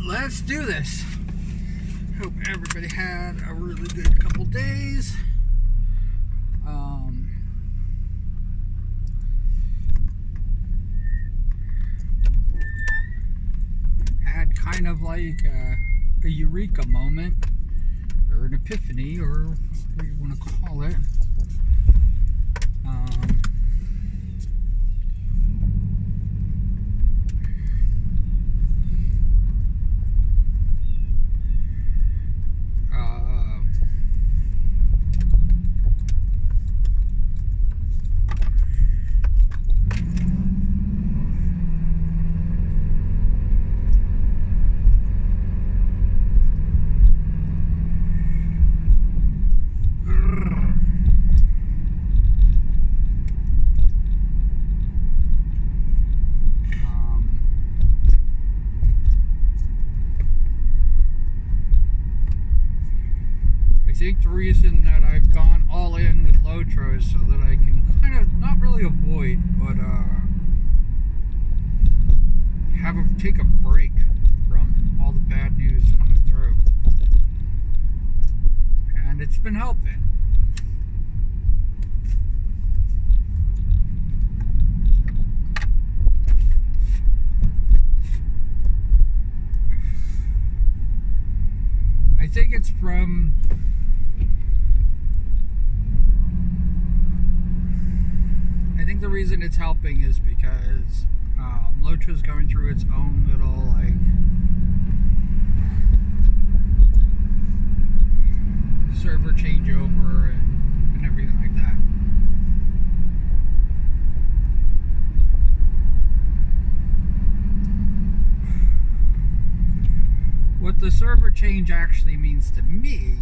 Let's do this. Hope everybody had a really good couple days. Had kind of like a eureka moment, or an epiphany, or whatever you want to call it. I think the reason that I've gone all in with Lotro is so that I can kind of not really avoid, but take a break from all the bad news coming through, and it's been helping. I think it's from the reason it's helping is because Lotra's going through its own little server changeover and everything like that. What the server change actually means to me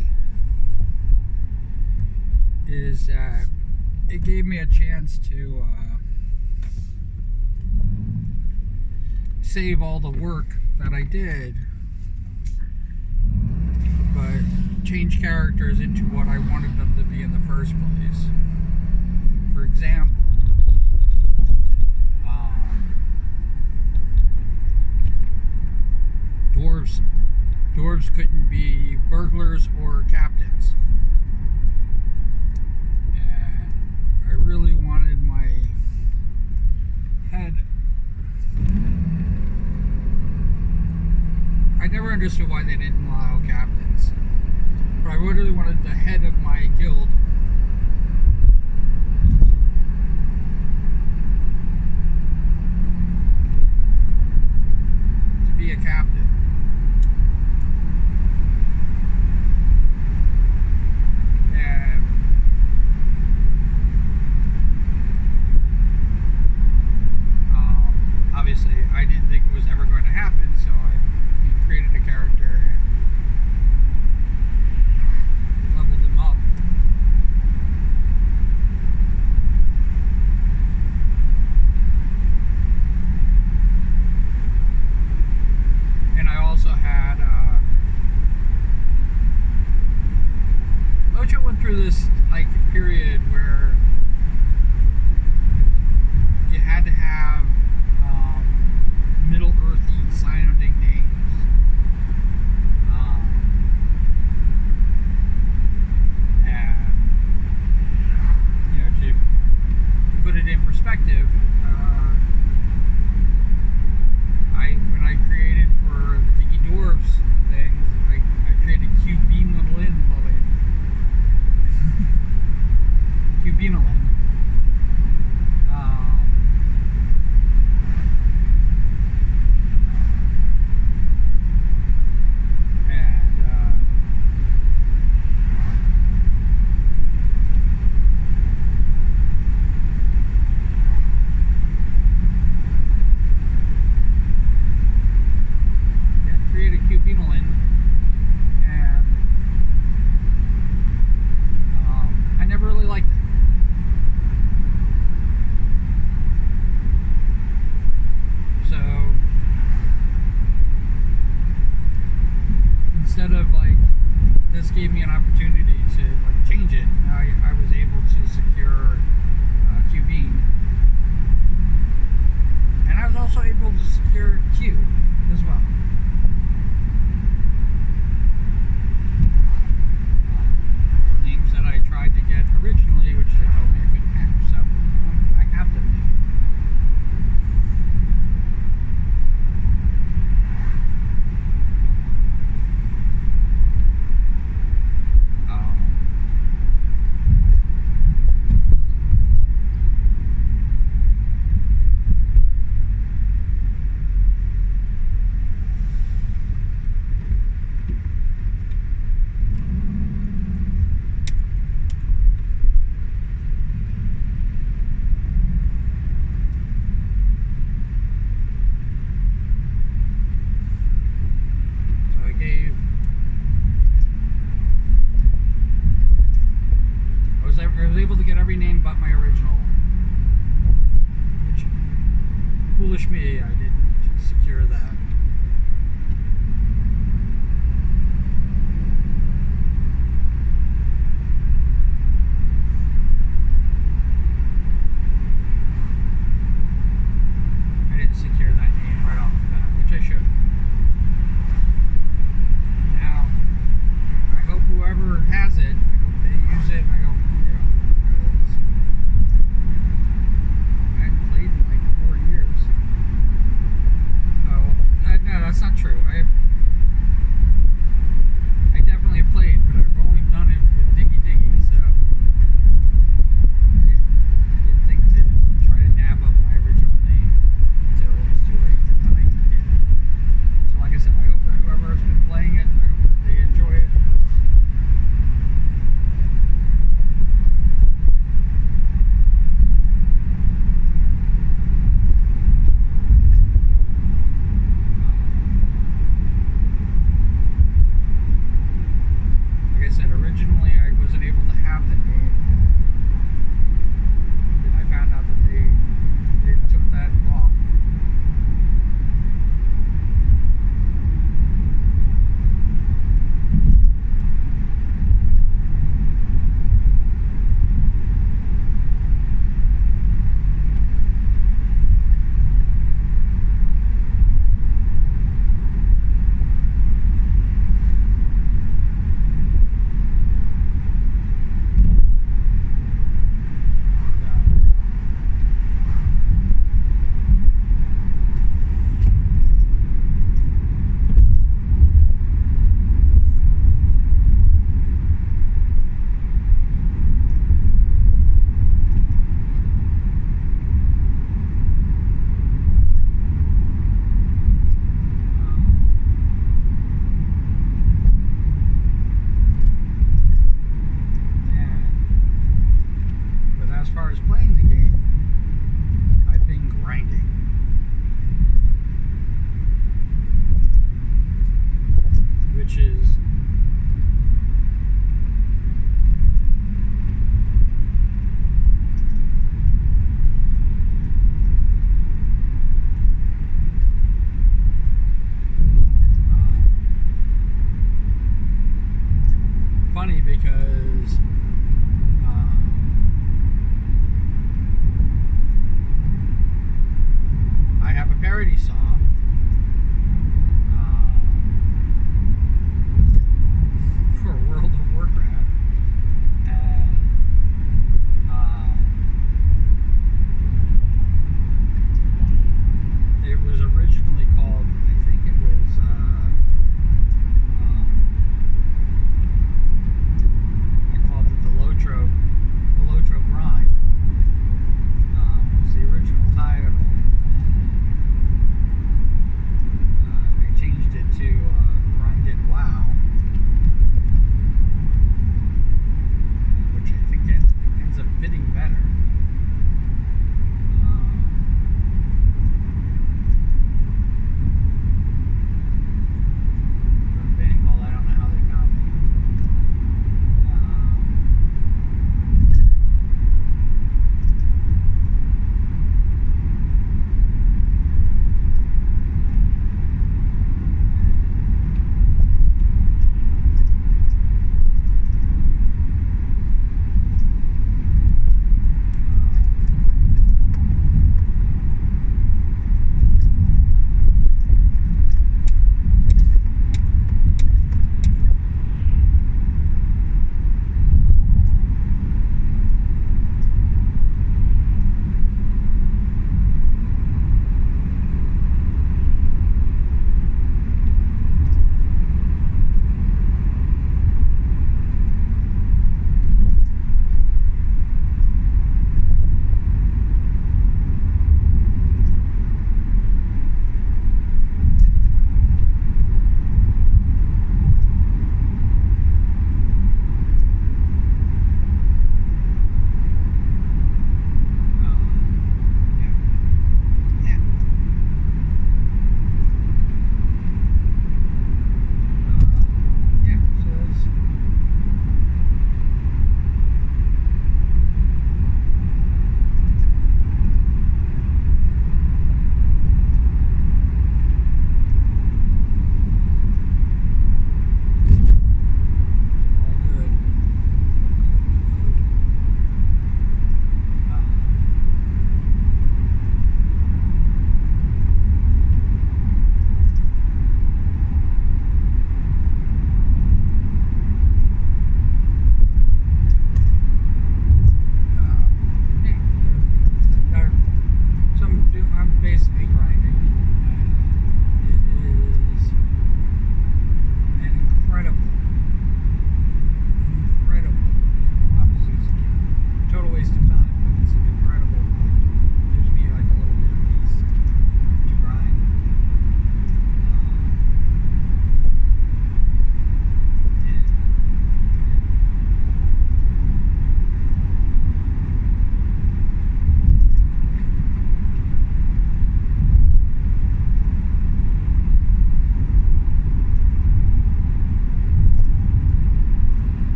is that it gave me a chance to save all the work that I did, but change characters into what I wanted them to be in the first place. For example, dwarves couldn't be burglars or captains. I really wanted my head. I never understood why they didn't allow captains, but I really wanted the head of my guild to be a captain. Obviously, I didn't think it was ever going to happen, so I created a character and leveled him up.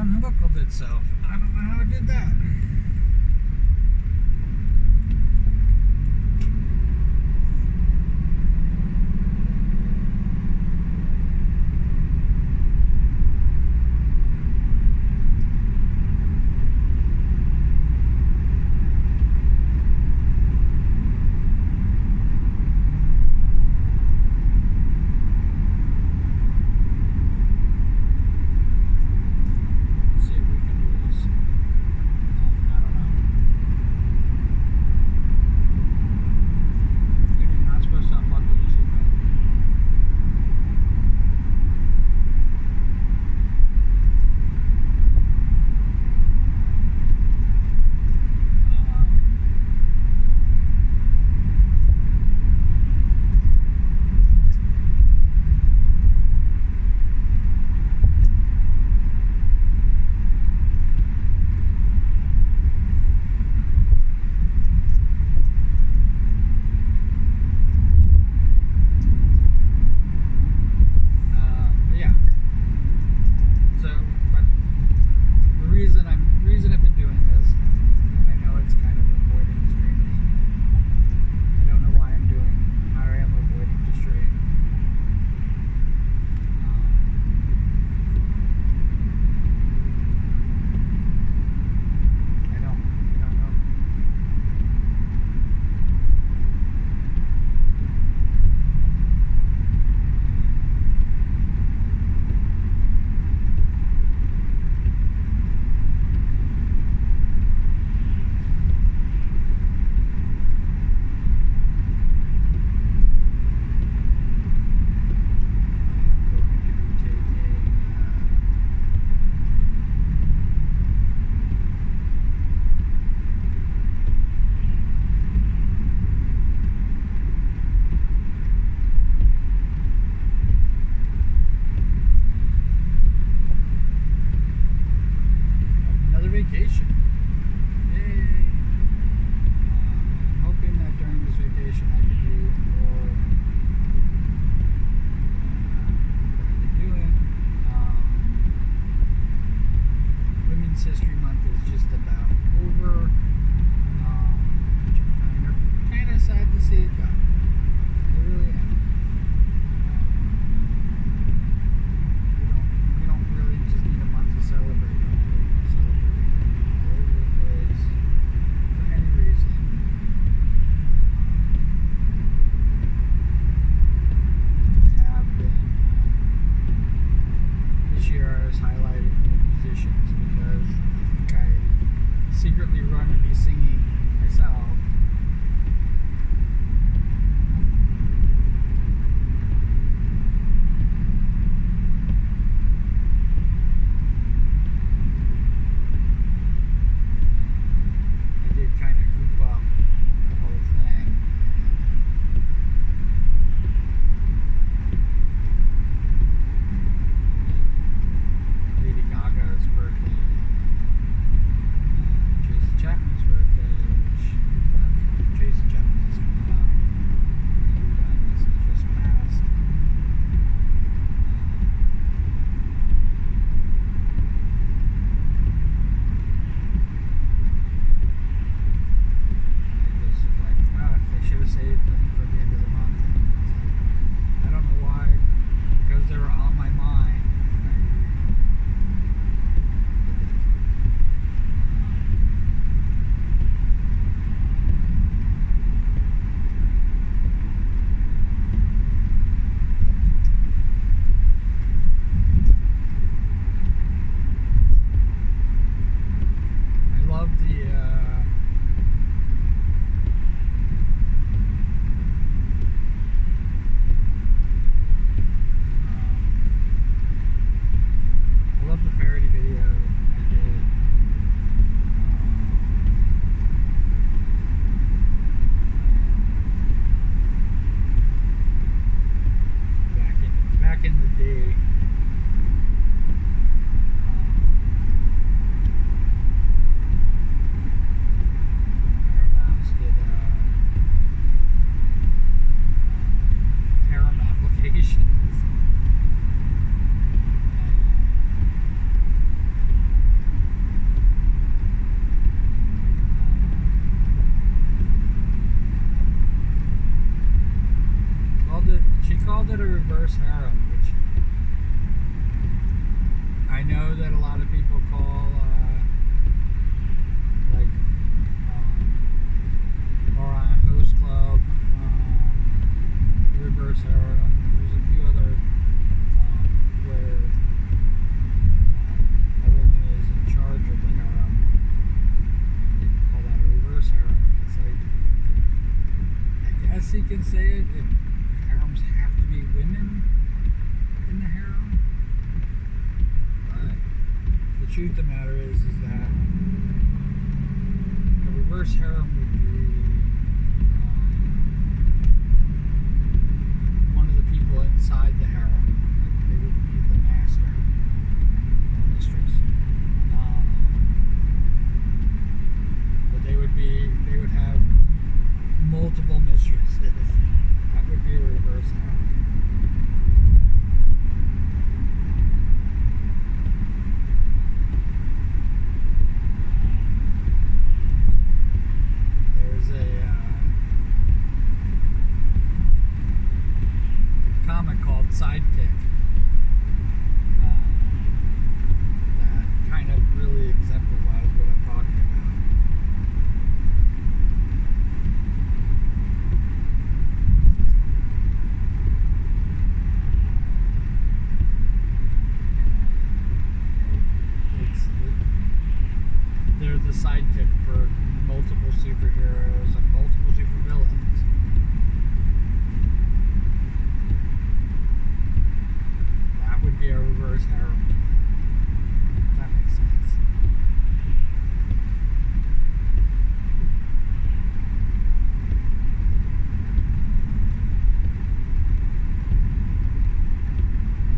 unbuckled itself. I don't know how it did that. See if we can do this. say it, if harems have to be women in the harem. But the truth of the matter is that a reverse harem would be one of the people inside the harem. Like they would be the master or mistress. But they would have multiple mistresses. That would be a reverse harem. There's a comic called Sidekick that kind of really exemplifies what I'm talking about. They're the sidekick for multiple superheroes and multiple supervillains. That would be a reverse harem. If that makes sense.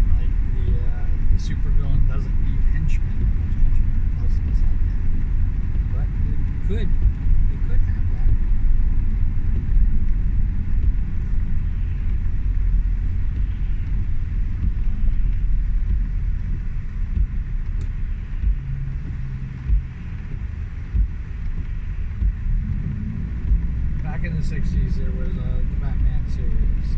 Like the supervillain doesn't need henchmen, a bunch of henchmen plus the sidekick. But they could have that. Back in the 60s, there was the Batman series.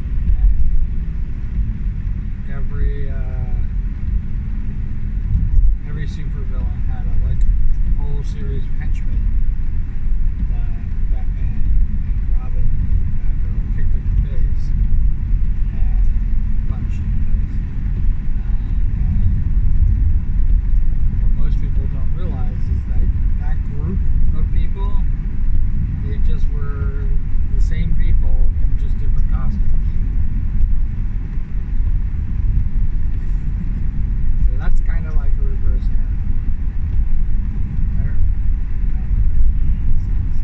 Every supervillain had a whole series of henchmen that Batman and Robin and Batgirl kicked in the face and punched in the face. And what most people don't realize is that group of people, they just were the same people in just different costumes. So that's kind of like a reverse harem. I don't know if that makes sense.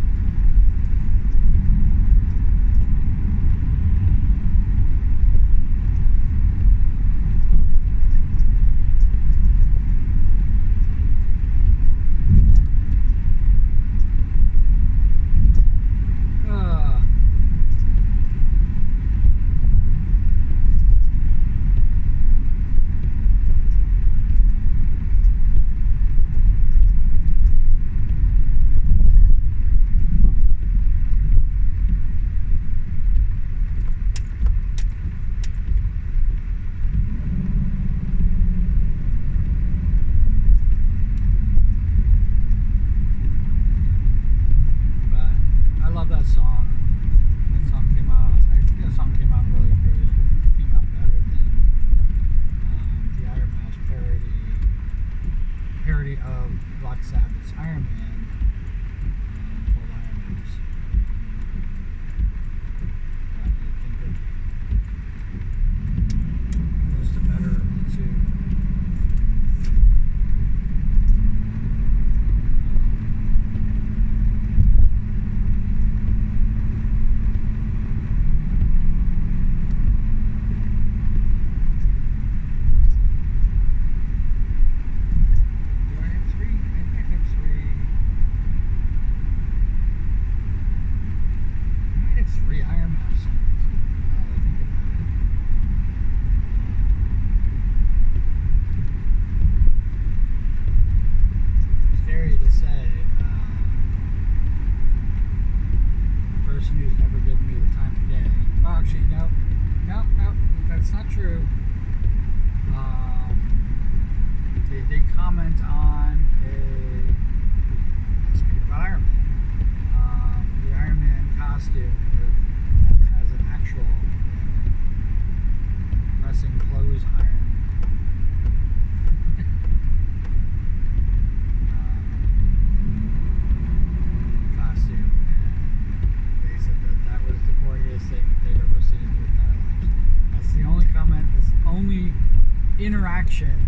interaction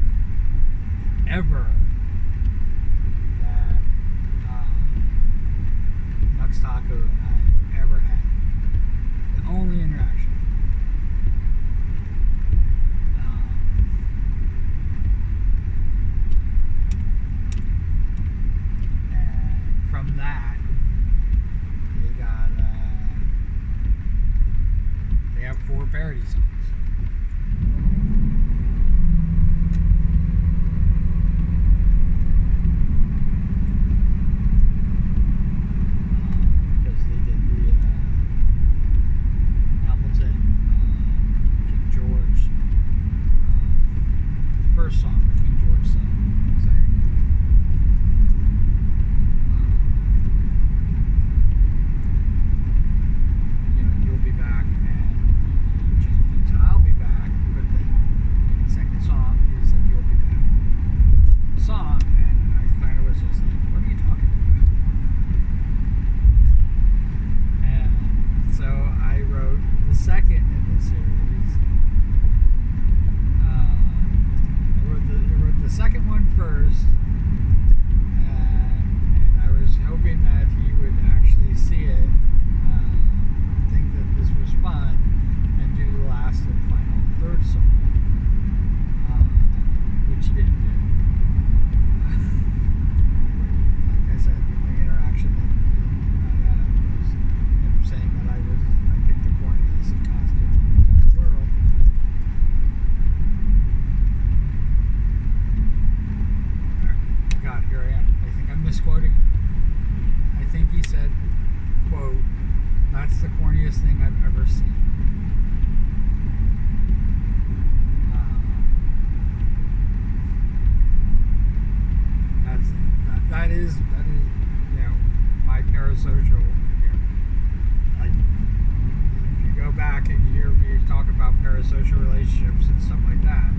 ever that Nux Taco and I ever had. The only interaction. And from that, they have 4 parody songs. First song that King George sang. You'll be back, and he changed it to I'll be back, but then when he sang the song, he said you'll be back. The song, and I kind of was just like, what are you talking about? And so I wrote the second in the series. The second one first, and I was hoping that he would actually see it, think that this was fun, and do the last and final third song, which he didn't do. Like I said, the only interaction that I had was him saying that I picked the corniest costume in the entire world. God, here I am. I think I'm misquoting him. I think he said, quote, "That's the corniest thing I've ever seen." That is, my parasocial here. Like, if you go back and you hear me talk about parasocial relationships and stuff like that,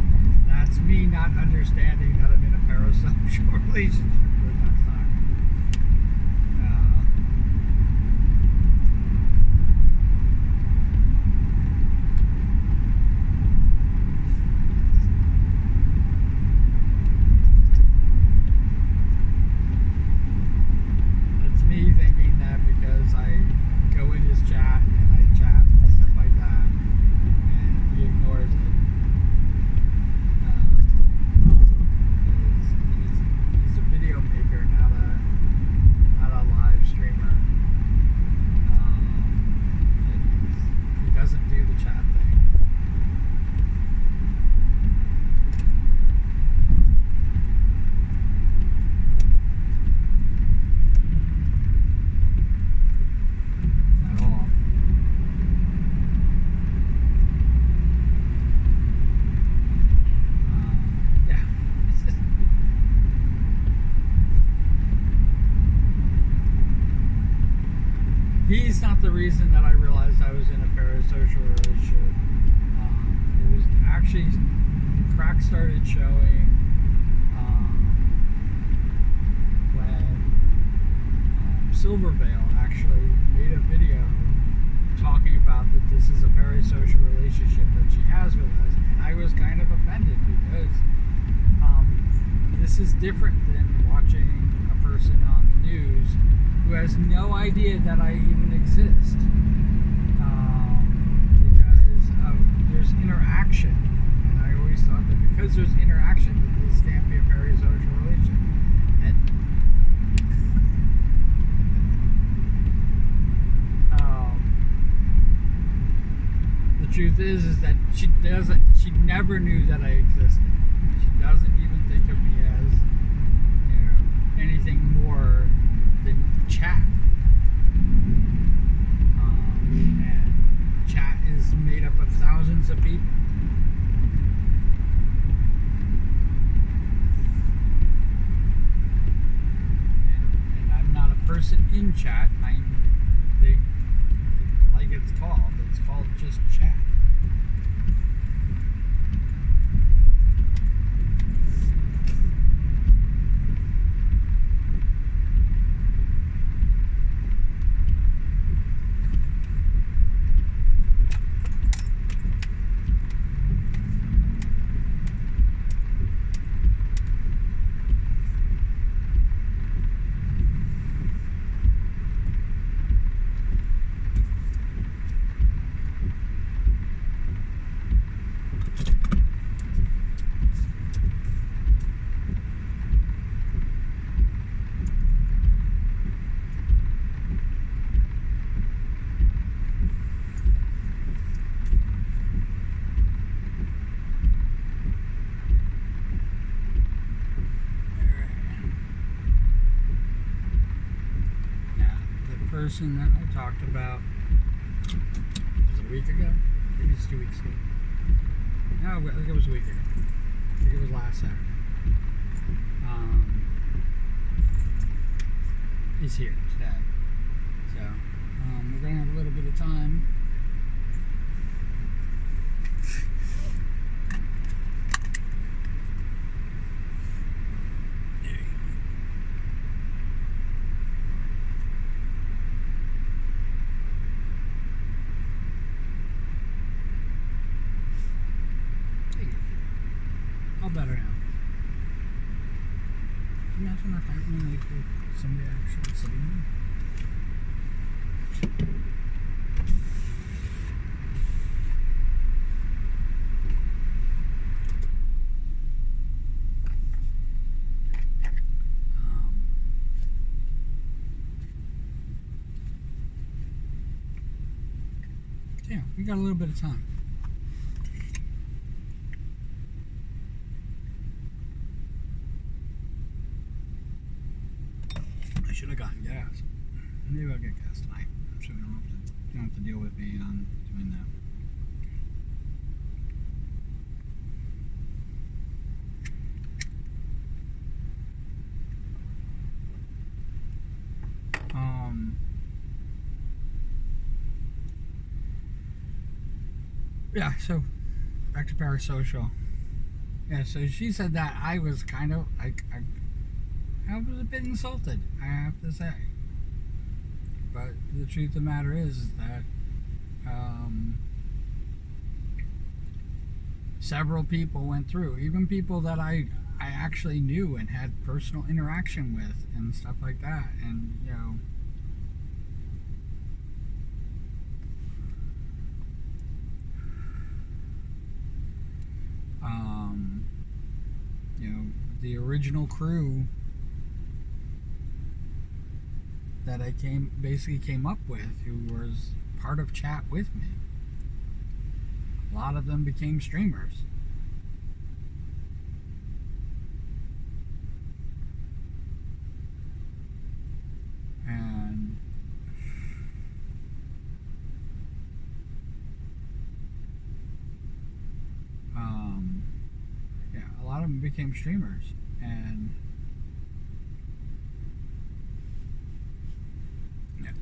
that's me not understanding that I'm in a parasocial relationship with that stock. That's me thinking that because I go in his chat and I chat and stuff like that, and he ignores it. He's a video maker, not a live streamer. He doesn't do the chat thing. At all. Yeah. He's not the reason that I realized I was in a parasocial relationship. It was actually, the crack started showing when Silvervale actually made a video talking about that this is a parasocial relationship that she has with us, and I was kind of offended because this is different than watching a person on the news who has no idea that I even exist, because there's interaction, and I always thought that because there's interaction that this can't be a parasocial relationship. And the truth is that she never knew that I existed. She doesn't even think of me as anything more than chat. And chat is made up of thousands of people. And I'm not a person in chat. Like it's called just chat. person that I talked about, was it a week ago? Maybe it's 2 weeks ago. No, I think it was a week ago. I think it was last Saturday. He's here today. So, we're going to have a little bit of time. All better now. Imagine that happening like with somebody actually sitting there. Yeah, we got a little bit of time. I should have gotten gas. Maybe I'll get gas tonight. I'm sure you don't have to deal with me on doing that. Yeah, so back to parasocial. Yeah, so she said that I was kind of like I was a bit insulted, I have to say. But the truth of the matter is that several people went through, even people that I actually knew and had personal interaction with and stuff like that, and the original crew that I basically came up with, who was part of chat with me. A lot of them became streamers. And yeah, a lot of them became streamers. And yeah, I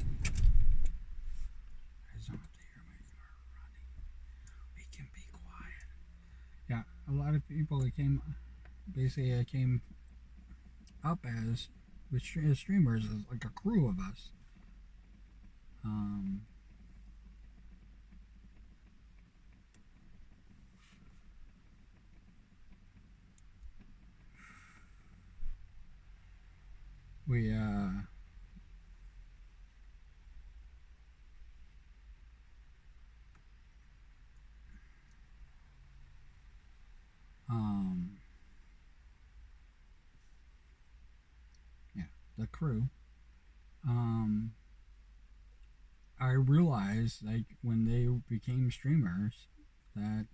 just don't have to hear my car running. We can be quiet. Yeah, a lot of people that came up as streamers, as like a crew of us. We yeah, the crew. I realized, like, when they became streamers, that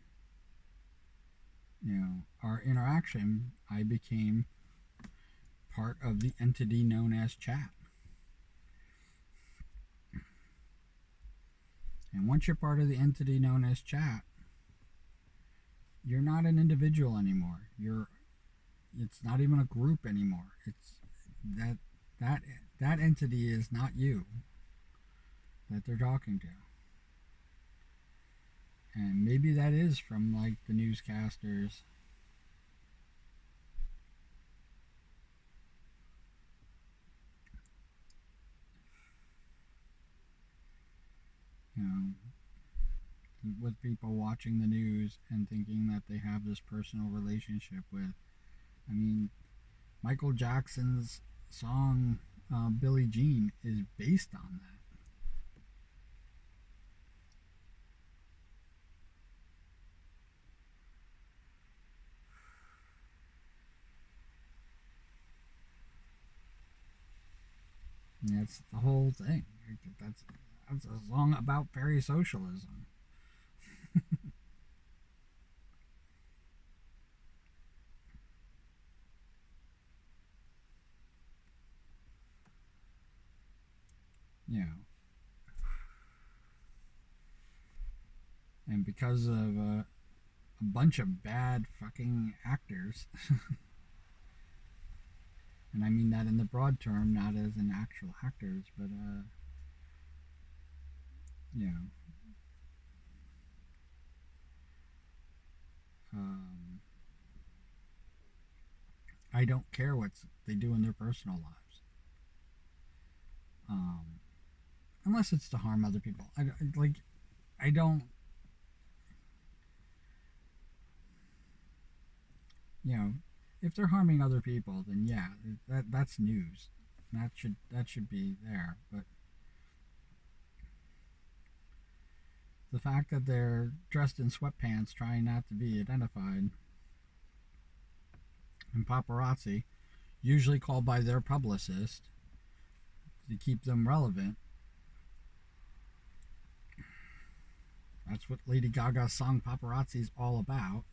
our interaction, I became part of the entity known as chat. And once you're part of the entity known as chat, you're not an individual anymore. It's not even a group anymore. It's that entity is not you that they're talking to. And maybe that is from, like, the newscasters. With people watching the news and thinking that they have this personal relationship with. I mean, Michael Jackson's song Billie Jean is based on that. And that's the whole thing. That's a song about parasocialism. you know, and because of a bunch of bad fucking actors, and I mean that in the broad term, not as in actual actors, but you know, um, I don't care what they do in their personal lives, um, unless it's to harm other people. I don't, you know, if they're harming other people, then yeah, that's news. That should be there. But the fact that they're dressed in sweatpants, trying not to be identified, and paparazzi, usually called by their publicist to keep them relevant. That's what Lady Gaga's song "Paparazzi" is all about.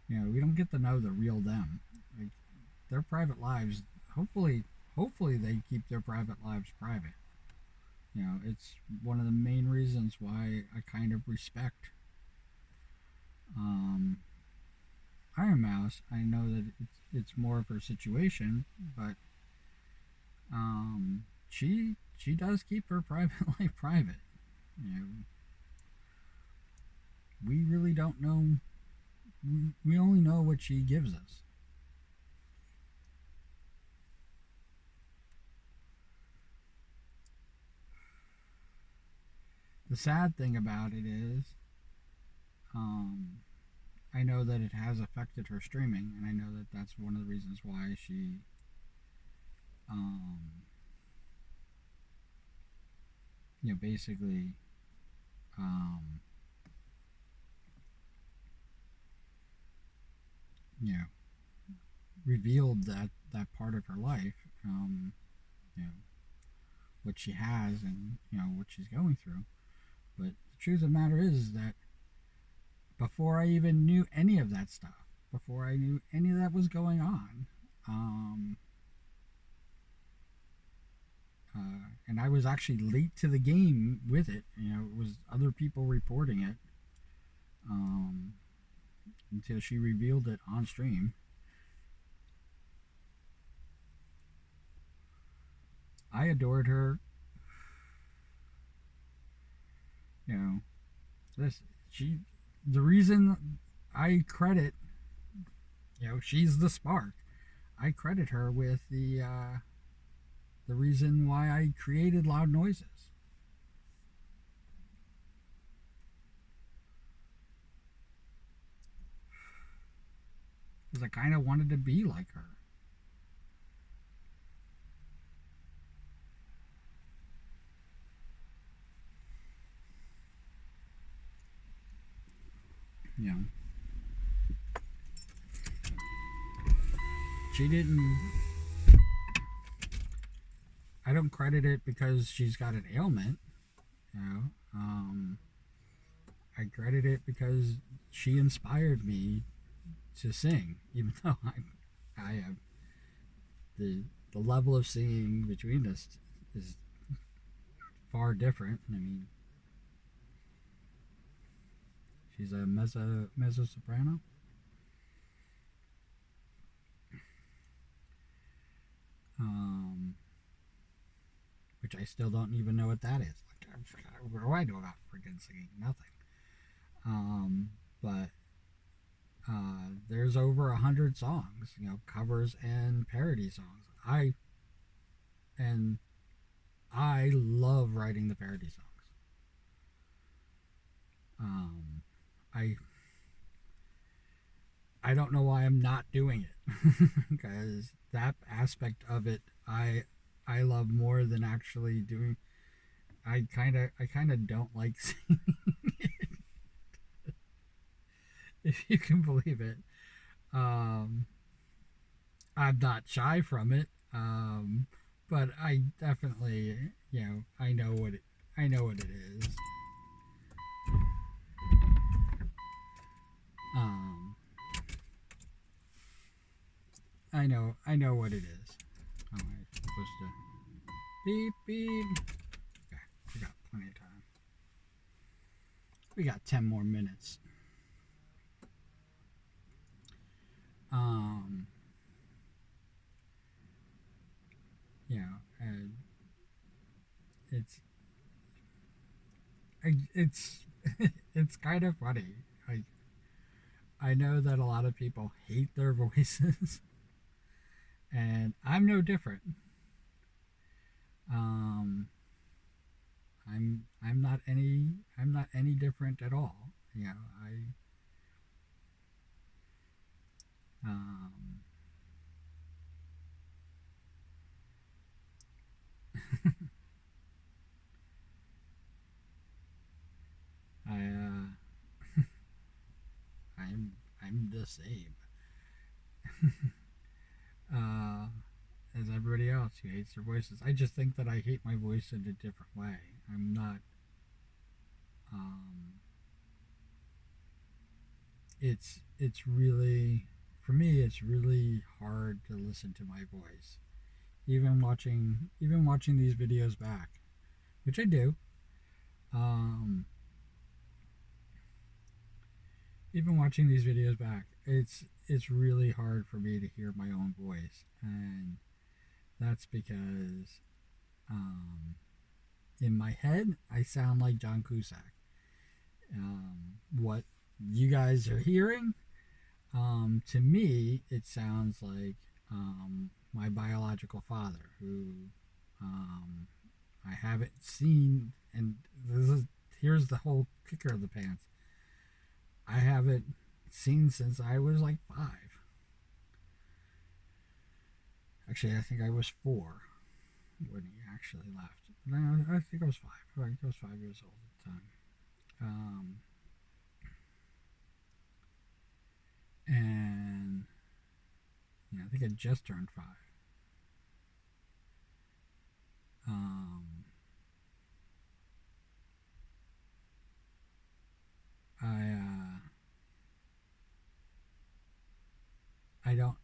You know, we don't get to know the real them. Like, their private lives. Hopefully, they keep their private lives private. You know, it's one of the main reasons why I kind of respect um, Iron Mouse. I know that it's more of her situation, but she does keep her private life private. You know, we really don't know. We only know what she gives us. The sad thing about it is, um, I know that it has affected her streaming, and I know that that's one of the reasons why she, um, basically, um, you know, revealed that part of her life, you know, what she has and what she's going through. But the truth of the matter is that before I even knew any of that stuff, before I knew any of that was going on, um, and I was actually late to the game with it. You know, it was other people reporting it um, until she revealed it on stream. I adored her. You know, this she the reason I credit, she's the spark. I credit her with the reason why I created Loud Noises. Because I kind of wanted to be like her. You know, she didn't. I don't credit it because she's got an ailment. You know, I credit it because she inspired me to sing, even though I have the level of singing between us is far different. I mean, she's a mezzo soprano. Um, which I still don't even know what that is. Like, what do I know about freaking singing? Nothing. But there's over 100 songs, covers and parody songs. And I love writing the parody songs. Um, I I don't know why I'm not doing it because that aspect of it I love more than actually doing. I kind of don't like singing, if you can believe it. Um, I'm not shy from it, but I definitely, I know what it is. Um, I know what it is. Oh, I'm supposed to beep beep. Okay, we got plenty of time. We got 10 more minutes. Um, you know, and it's it's it's kind of funny. I I know that a lot of people hate their voices, and I'm no different. Um, I'm not any different at all. You know, um, I I'm the same uh, as everybody else who hates their voices. I just think that I hate my voice in a different way. I'm not. Um, it's really for me. It's really hard to listen to my voice. Even watching these videos back, which I do. Um, Even watching these videos back, it's really hard for me to hear my own voice, and that's because um, in my head I sound like John Cusack. What you guys are hearing, to me, it sounds like my biological father, who um, I haven't seen, and this is here's the whole kicker of the pants. I haven't seen since I was like 5. Actually, I think I was 4 when he actually left. No, I think I was 5. I think I was 5 years old at the time. Um, and yeah, I think I just turned 5. Um, I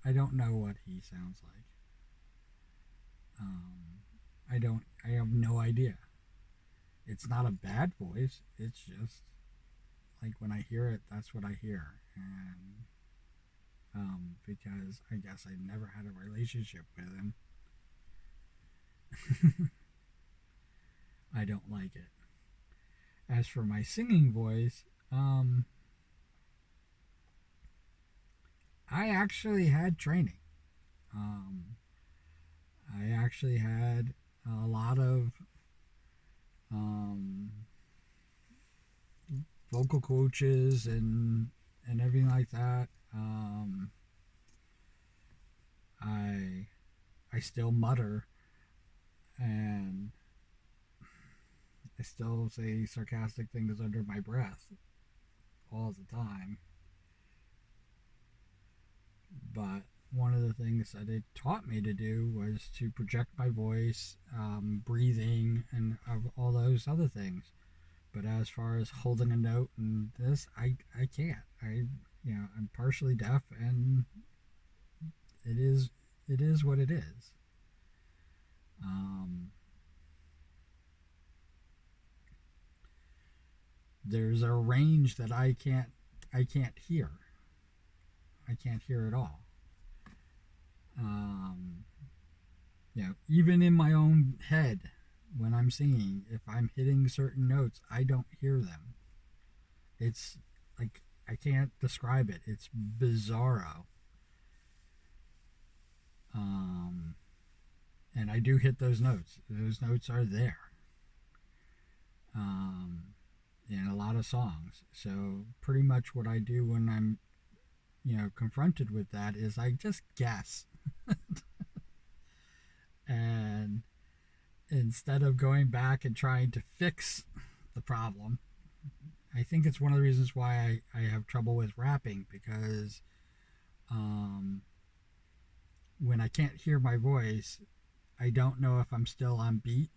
I don't know what he sounds like. Um, I have no idea. It's not a bad voice. It's just like when I hear it, that's what I hear. And because I guess I never had a relationship with him, I don't like it. As for my singing voice, I actually had training. Um, I actually had a lot of um, vocal coaches and everything like that. I I still mutter and I still say sarcastic things under my breath all the time. But one of the things that it taught me to do was to project my voice, breathing, and all those other things. But as far as holding a note and this, I can't. I'm partially deaf, and it is it is what it is. Um, there's a range that I can't hear. I can't hear at all. Um, Even in my own head, when I'm singing, if I'm hitting certain notes, I don't hear them. It's like I can't describe it. It's bizarro. Um, and I do hit those notes. Those notes are there. Um, in a lot of songs. So pretty much what I do when I'm confronted with that is I just guess. And instead of going back and trying to fix the problem, I think it's one of the reasons why I have trouble with rapping because um, when I can't hear my voice, I don't know if I'm still on beat.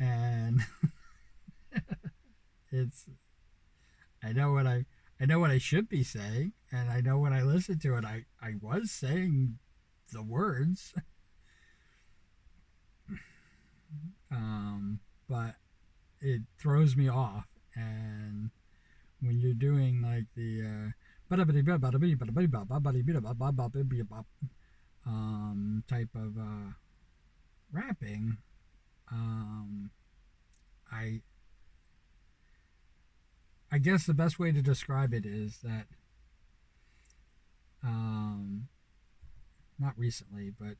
And it's I know I know what I should be saying, and I know when I listen to it, I was saying the words, um, but it throws me off. And when you're doing like the type of rapping, um, I I guess the best way to describe it is that um, not recently, but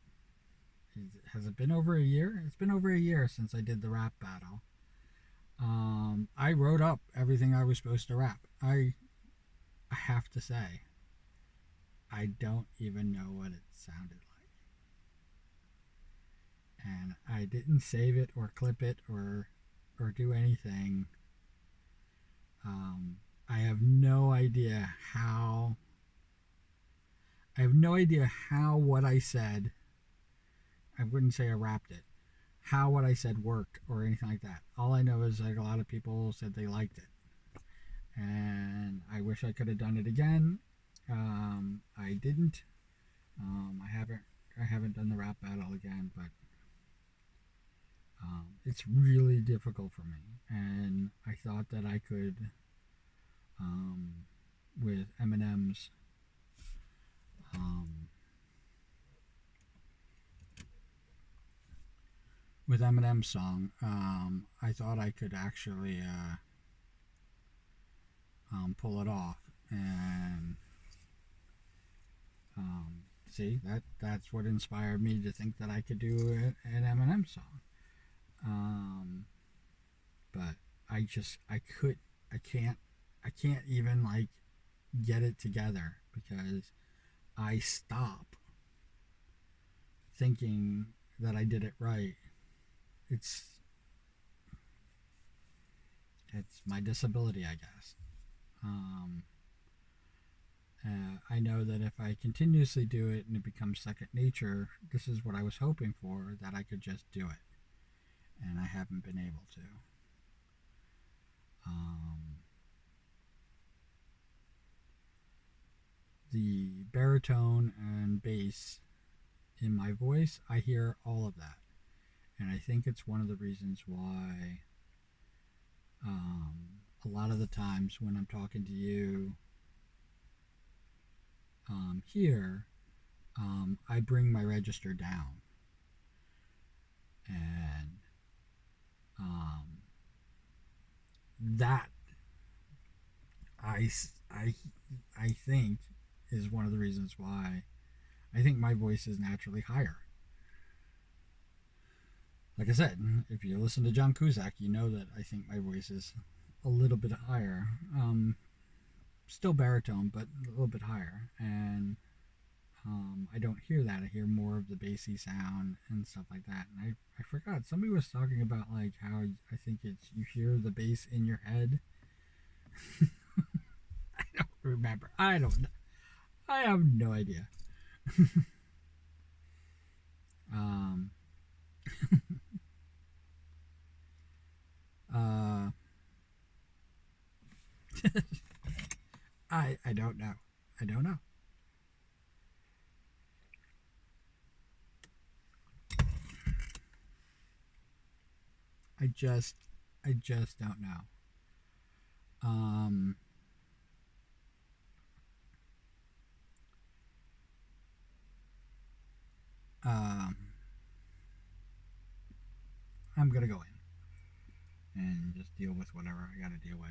has it been over a year? It's been over a year since I did the rap battle. I wrote up everything I was supposed to rap. I have to say, I don't even know what it sounded like. And I didn't save it or clip it or do anything. Um, I have no idea how. I have no idea how what I said. I wouldn't say I rapped it. How what I said worked or anything like that. All I know is like a lot of people said they liked it, and I wish I could have done it again. I didn't. I haven't done the rap battle again, but it's really difficult for me. And I thought that I could, um, with Eminem's, um, with Eminem's song, I thought I could actually pull it off. And see that's what inspired me to think that I could do an Eminem song. Um, but I can't even like get it together because I stop thinking that I did it right. It's it's my disability, I guess. Um, I know that if I continuously do it and it becomes second nature, this is what I was hoping for, that I could just do it. And I haven't been able to. Um, the baritone and bass in my voice, I hear all of that. And I think it's one of the reasons why a lot of the times when I'm talking to you here, I bring my register down. And um, that I, I, I think is one of the reasons why I think my voice is naturally higher. Like I said, if you listen to John Cusack, you know that I think my voice is a little bit higher. Still baritone, but a little bit higher. And I don't hear that. I hear more of the bassy sound and stuff like that. And I forgot. Somebody was talking about like how I think it's you hear the bass in your head. I don't remember. I don't. I have no idea. Um, uh, I don't know. I don't know. I just I just don't know. Um, um, I'm gonna go in and just deal with whatever I got to deal with.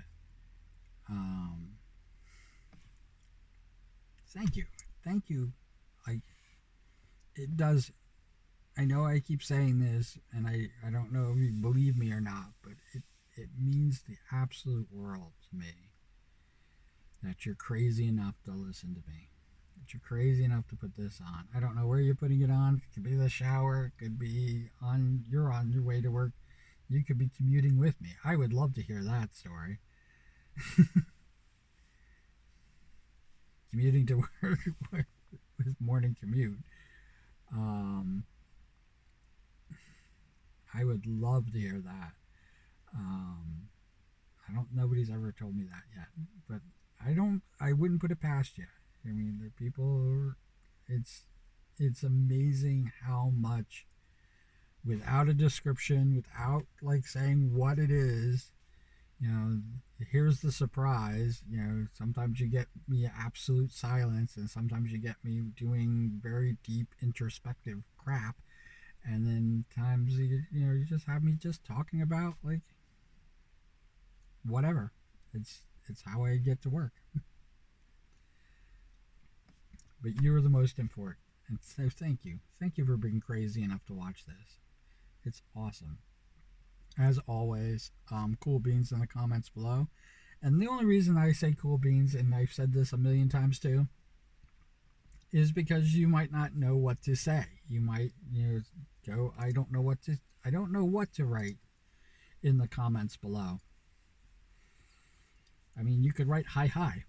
Um, thank you, thank you. Like it does. I know I keep saying this, and I don't know if you believe me or not, but it means the absolute world to me that you're crazy enough to listen to me. That you're crazy enough to put this on. I don't know where you're putting it on. It could be the shower. It could be you're on your way to work. You could be commuting with me. I would love to hear that story. Commuting to work with morning commute. Um, I would love to hear that. Um, I don't. Nobody's ever told me that yet, but I wouldn't put it past you. I mean, the people, it's it's amazing how much, without a description, without like saying what it is, you know, here's the surprise. You know, sometimes you get me absolute silence, and sometimes you get me doing very deep introspective crap, and then times you just have me just talking about like whatever. It's how I get to work. But you're the most important, and so thank you for being crazy enough to watch this. It's awesome. As always, cool beans in the comments below. And the only reason I say cool beans, and I've said this a million times too, is because you might not know what to say. You might, go, I don't know what to write in the comments below. I mean, you could write hi hi,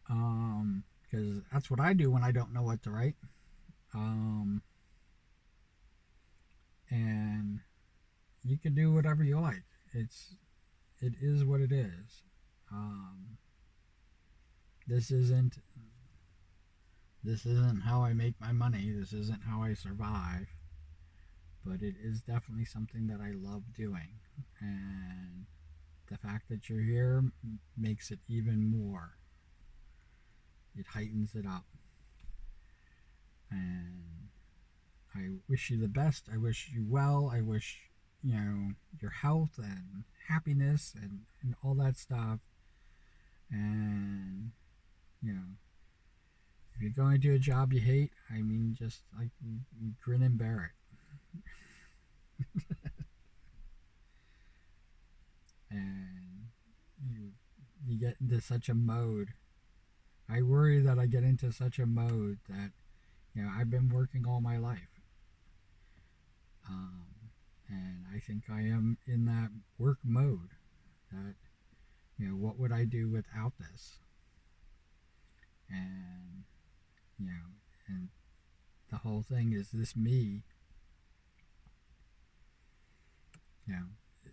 because that's what I do when I don't know what to write. Um, and you can do whatever you like. It is what it is. Um, this isn't this isn't how I make my money. This isn't how I survive. But it is definitely something that I love doing, and the fact that you're here makes it even more. It heightens it up, and I wish you the best. I wish you well. I wish your health and happiness and all that stuff. And you know, if you're going to do a job you hate, I mean, just like you grin and bear it. And you get into such a mode. I worry that I get into such a mode that I've been working all my life, um, and I think I am in that work mode. That what would I do without this? And you know, and the whole thing is this me. You know,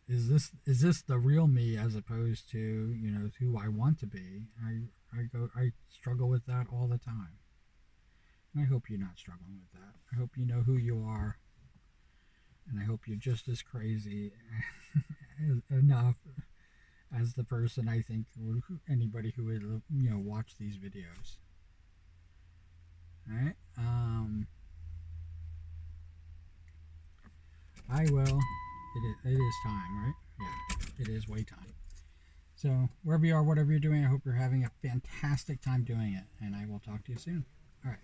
is this the real me as opposed to who I want to be? I struggle with that all the time. And I hope you're not struggling with that. I hope you know who you are, and I hope you're just as crazy enough as the person I think anybody who would watch these videos. All right. I will. It is time, right? Yeah, it is way time. So wherever you are, whatever you're doing, I hope you're having a fantastic time doing it, and I will talk to you soon. All right.